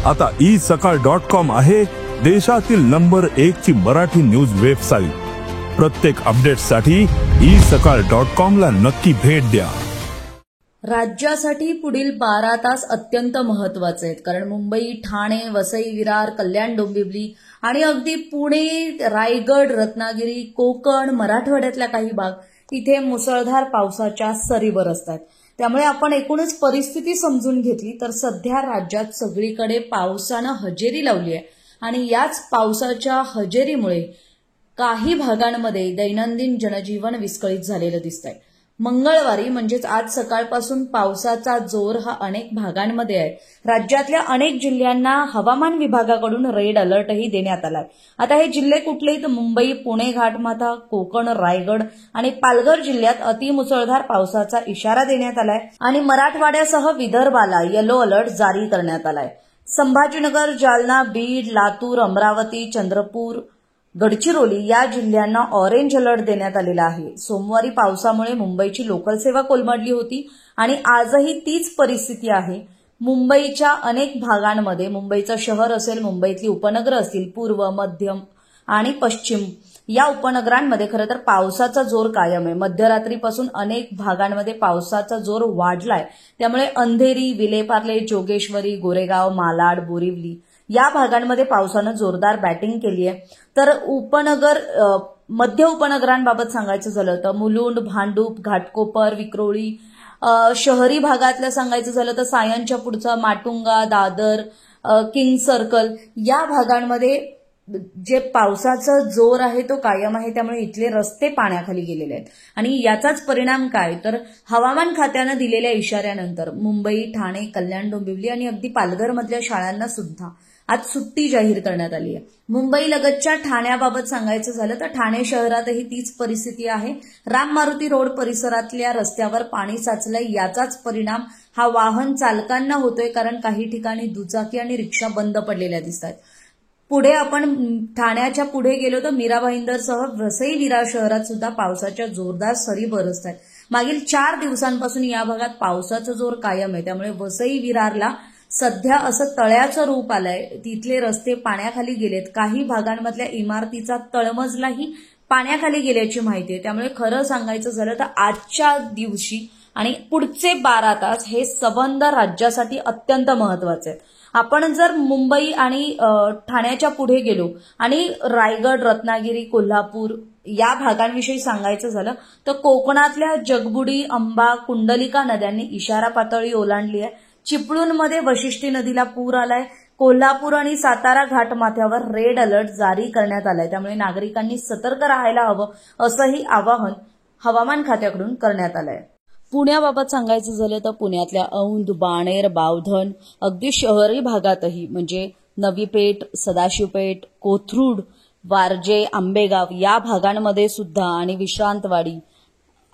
आता isakal.com आहे देशातील नंबर 1 ची मराठी न्यूज वेबसाईट। प्रत्येक अपडेटसाठी isakal.com ला नक्की भेट द्या। राज्यासाठी पुढील 12 तास अत्यंत महत्त्वाचे आहेत, कारण मुंबई, ठाणे, वसई, विरार, कल्याण, डोंबिवली आणि अगदी पुणे, रायगड, रत्नागिरी, कोकण, मराठवाड्यातल्या काही भाग इथे मुसळधार पावसाच्या सरी बरसतात। त्यामुळे आपण एकूणच परिस्थिती समजून घेतली तर सध्या राज्यात सगळीकडे पावसानं हजेरी लावली आहे आणि याच पावसाच्या हजेरीमुळे काही भागांमध्ये दैनंदिन जनजीवन विस्कळीत झालेलं दिसतंय। मंगळवारी म्हणजेच आज सकाळपासून पावसाचा जोर हा अनेक भागांमध्ये आहे। राज्यातल्या अनेक जिल्ह्यांना हवामान विभागाकडून रेड अलर्टही देण्यात आलाय। आता हे जिल्हे कुठले तर मुंबई, पुणे घाटमाथा, कोकण, रायगड आणि पालघर जिल्ह्यात अतिमुसळधार पावसाचा इशारा देण्यात आलाय आणि मराठवाड्यासह विदर्भाला येलो अलर्ट जारी करण्यात आलाय। संभाजीनगर, जालना, बीड, लातूर, अमरावती, चंद्रपूर, गडचिरोली या जिल्ह्यांना ऑरेंज अलर्ट देण्यात आलेला आहे। सोमवारी पावसामुळे मुंबईची लोकल सेवा कोलमडली होती आणि आजही तीच परिस्थिती आहे। मुंबईच्या अनेक भागांमध्ये, मुंबईचं शहर असेल, मुंबईतली उपनगरं असतील, पूर्व, मध्यम आणि पश्चिम या उपनगरांमध्ये खरं तर पावसाचा जोर कायम आहे। मध्यरात्रीपासून अनेक भागांमध्ये पावसाचा जोर वाढलाय। त्यामुळे अंधेरी, विलेपार्ले, जोगेश्वरी, गोरेगाव, मालाड, बोरिवली या भागांमध्ये पावसानं जोरदार बॅटिंग केली आहे। तर मध्य उपनगरांबाबत सांगायचं झालं तर मुलुंड, भांडूप, घाटकोपर, विक्रोळी, शहरी भागातलं सांगायचं झालं तर सायनच्या पुढचा माटुंगा, दादर, किंग सर्कल या भागांमध्ये जे पावसाचा जोर आहे तो कायम आहे। त्यामुळे इथले रस्ते पाण्याखाली गेलेले आहेत आणि याचाच परिणाम काय तर हवामान खात्यानं दिलेल्या इशाऱ्यानंतर मुंबई, ठाणे, कल्याण, डोंबिवली आणि अगदी पालघरमधल्या शाळांना सुद्धा आज सुट्टी जाहीर करण्यात आली आहे। मुंबई लगतच्या ठाण्याबाबत सांगायचं झालं तर ठाणे शहरातही तीच परिस्थिती आहे। राम मारुती रोड परिसरातल्या रस्त्यावर पाणी साचलंय। याचाच परिणाम हा वाहन चालकांना होतोय, कारण काही ठिकाणी दुचाकी आणि रिक्षा बंद पडलेल्या दिसतात। पुढे आपण ठाण्याच्या पुढे गेलो तर मीरा भाईंदरसह वसई, विरार शहरात सुद्धा पावसाच्या जोरदार सरी बरसत आहेत। मागील 4 दिवसांपासून या भागात पावसाचा जोर कायम आहे। त्यामुळे वसई, विरारला सध्या असं तळ्याचं रूप आलंय। तिथले रस्ते पाण्याखाली गेलेत। काही भागांमधल्या इमारतीचा तळमजलाही पाण्याखाली गेल्याची माहिती आहे। त्यामुळे खरं सांगायचं झालं तर आजच्या दिवशी आणि पुढचे 12 तास हे संबंध राज्यासाठी अत्यंत महत्वाचे आहेत। आपण जर मुंबई आणि ठाण्याच्या पुढे गेलो आणि रायगड, रत्नागिरी, कोल्हापूर या भागांविषयी सांगायचं झालं तर कोकणातल्या जगबुडी, अंबा, कुंडलिका नद्यांनी इशारा पातळी ओलांडली आहे। चिपळूणमध्ये वशिष्ठी नदीला पूर आलाय। कोल्हापूर आणि सातारा घाटमाथ्यावर रेड अलर्ट जारी करण्यात आलाय। त्यामुळे नागरिकांनी सतर्क राहायला हवं असंही आवाहन हवामान खात्याकडून करण्यात आलंय। पुण्याबाबत सांगायचं झालं तर पुण्यातल्या औंध, बाणेर, बावधन अगदी शहरी भागातही म्हणजे नवी पेठ, सदाशिवपेठ, कोथरूड, वारजे, आंबेगाव या भागांमध्ये सुद्धा आणि विश्रांतवाडी,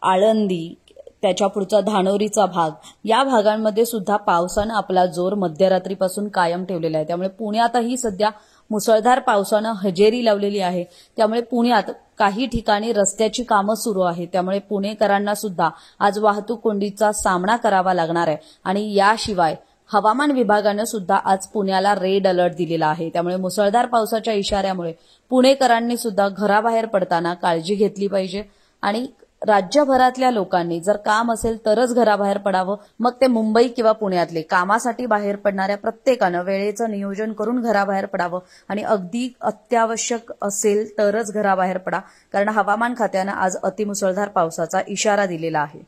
आळंदी, त्याच्या पुढचा धानोरीचा भाग या भागांमध्ये सुद्धा पावसानं आपला जोर मध्यरात्रीपासून कायम ठेवलेला आहे। त्यामुळे पुण्यातही सध्या मुसळधार पावसानं हजेरी लावलेली आहे। त्यामुळे पुण्यात काही ठिकाणी रस्त्याची कामं सुरू आहेत। त्यामुळे पुणेकरांना सुद्धा आज वाहतूक कोंडीचा सामना करावा लागणार आहे आणि याशिवाय हवामान विभागानं सुद्धा आज पुण्याला रेड अलर्ट दिलेला आहे। त्यामुळे मुसळधार पावसाच्या इशाऱ्यामुळे पुणेकरांनी सुद्धा घराबाहेर पडताना काळजी घेतली पाहिजे आणि राज्यभरातल्या लोकांनी जर काम असेल तरच घराबाहेर पडावं। मग ते मुंबई किंवा पुण्यातले कामासाठी बाहेर पडणाऱ्या प्रत्येकानं वेळेचं नियोजन करून घराबाहेर पडावं आणि अगदी अत्यावश्यक असेल तरच घराबाहेर पडा, कारण हवामान खात्यानं आज अतिमुसळधार पावसाचा इशारा दिलेला आहे।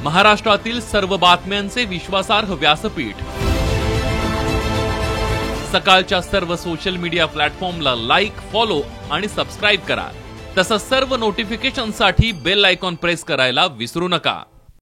महाराष्ट्रातील सर्व बातम्यांचे विश्वासार्ह व्यासपीठ सकाळच्या सर्व सोशल मीडिया प्लॅटफॉर्मला लाईक, फॉलो आणि सबस्क्राईब करा। तसंच सर्व नोटिफिकेशनसाठी बेल आयकॉन प्रेस करायला विसरू नका।